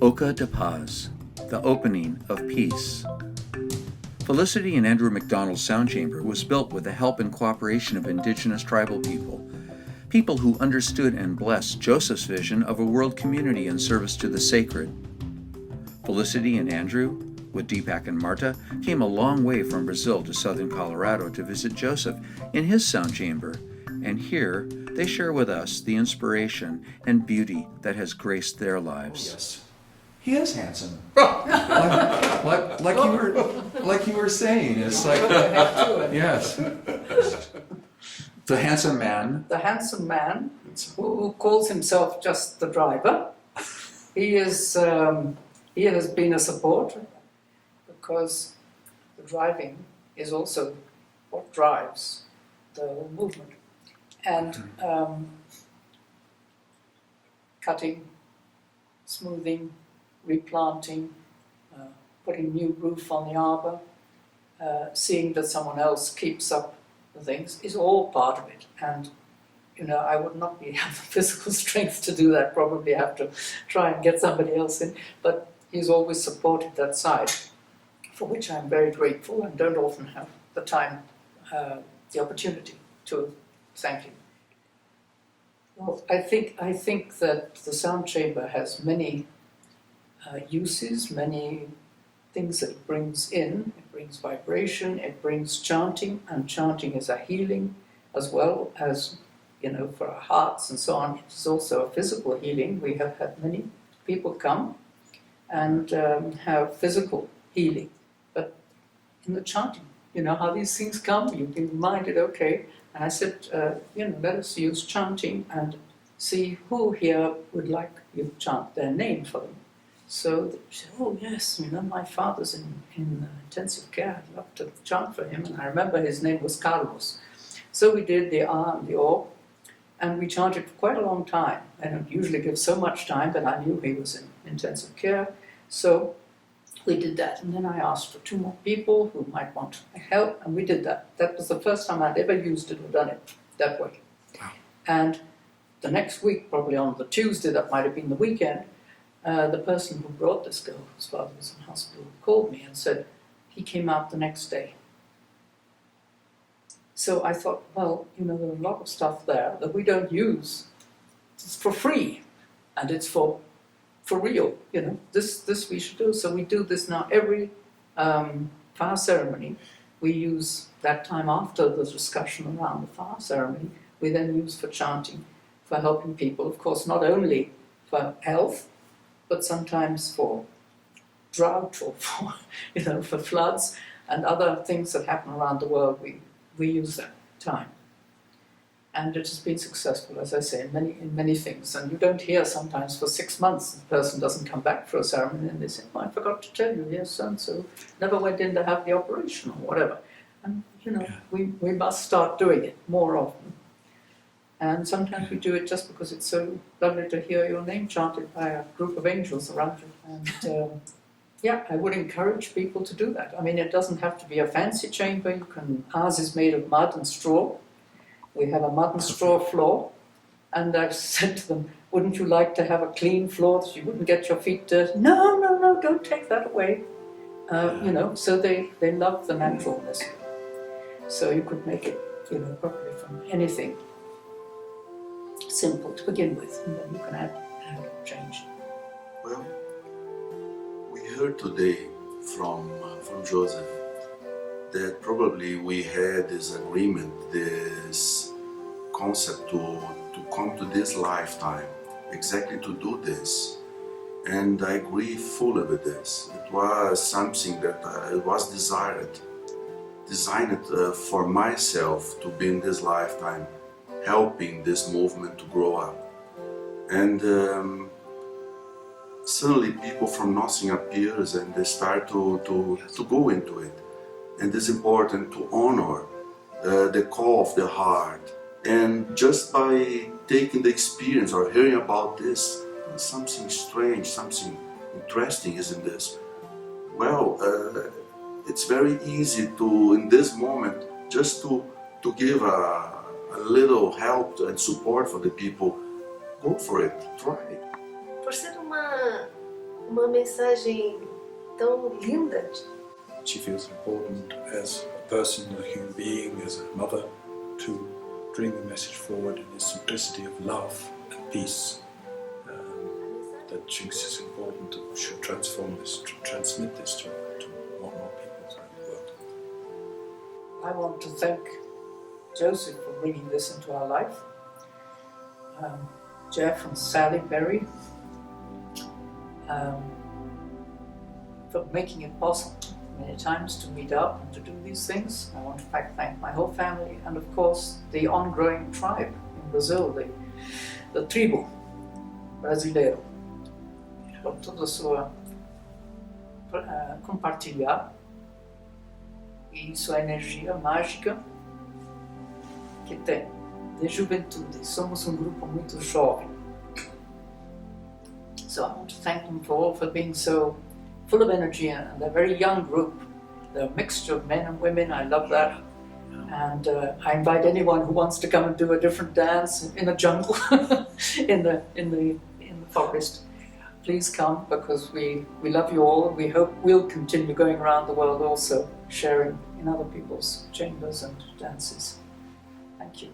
Oca Da Paz, the opening of peace. Felicity and Andrew McDonald's sound chamber was built with the help and cooperation of indigenous tribal people who understood and blessed Joseph's vision of a world community in service to the sacred. Felicity and Andrew, with Deepak and Marta, came a long way from Brazil to southern Colorado to visit Joseph in his sound chamber, and here they share with us the inspiration and beauty that has graced their lives. Oh, yes. He is handsome. like you were saying. It's like yes. The handsome man. The handsome man who calls himself just the driver. He has been a support because the driving is also what drives the movement. And cutting, smoothing, replanting, putting new roof on the arbor, seeing that someone else keeps up the things is all part of it. And I would not have the physical strength to do that, probably have to try and get somebody else in, but he's always supported that side, for which I'm very grateful and don't often have the time, the opportunity to thank him. Well, I think that the sound chamber has many uses, many things that it brings in. It brings vibration, it brings chanting, and chanting is a healing as well as, for our hearts and so on. It is also a physical healing. We have had many people come and have physical healing, but in the chanting, how these things come, you've been reminded, okay. And I said, let us use chanting and see who here would like you to chant their name for them. So they said, oh yes, my father's in intensive care, I'd love to chant for him. And I remember his name was Carlos. So we did the R and the O, and we chanted for quite a long time. I don't usually give so much time, but I knew he was in intensive care. So we did that, and then I asked for 2 more people who might want help, and we did that. That was the first time I'd ever used it or done it that way. Wow. And the next week, probably on the Tuesday, that might have been the weekend, the person who brought this girl, whose father was in hospital, called me and said he came out the next day. So I thought, well, there are a lot of stuff there that we don't use. It's for free, and it's for real, this we should do. So we do this now every fire ceremony. We use that time after the discussion around the fire ceremony, we then use for chanting, for helping people, of course, not only for health, but sometimes for drought or for, for floods and other things that happen around the world. We use that time. And it has been successful, as I say, in many things. And you don't hear sometimes for 6 months the person doesn't come back for a ceremony and they say, oh, I forgot to tell you, yes, so never went in to have the operation or whatever. And, we must start doing it more often. And sometimes we do it just because it's so lovely to hear your name chanted by a group of angels around you. And I would encourage people to do that. I mean, it doesn't have to be a fancy chamber. Ours is made of mud and straw. We have a mud and straw floor, and I've said to them, wouldn't you like to have a clean floor that you wouldn't get your feet dirty? No, don't take that away. So they love the naturalness. So you could make it, probably from anything simple to begin with, and then you can add change. Well, we heard today from Joseph that probably we had this agreement, this concept to come to this lifetime, exactly to do this. And I agree fully with this. It was something that it was designed for myself to be in this lifetime, helping this movement to grow up. And suddenly people from nothing appears and they start to go into it. And it's important to honor the call of the heart. And just by taking the experience or hearing about this, something strange, something interesting is in this. Well, it's very easy to, in this moment, just to give a little help and support for the people. Go for it, try it. Por ser uma mensagem tão linda. She feels important as a person, a human being, as a mother, to bring the message forward in the simplicity of love and peace. That she thinks is important, should transform this, to transmit this to more and more people around the world. I want to thank Joseph for bringing this into our life, Jeff and Sally Berry for making it possible many times to meet up and to do these things. I want to thank my whole family and of course the ongoing tribe in Brazil, the tribo brasileiro, por toda a sua compartilhar e sua energia mágica que tem de juventude. Somos grupo muito jovem. So I want to thank them for being so full of energy, and they're a very young group. They're a mixture of men and women. I love that. And I invite anyone who wants to come and do a different dance in a jungle, in the forest. Please come, because we love you all. We hope we'll continue going around the world also, sharing in other people's chambers and dances. Thank you.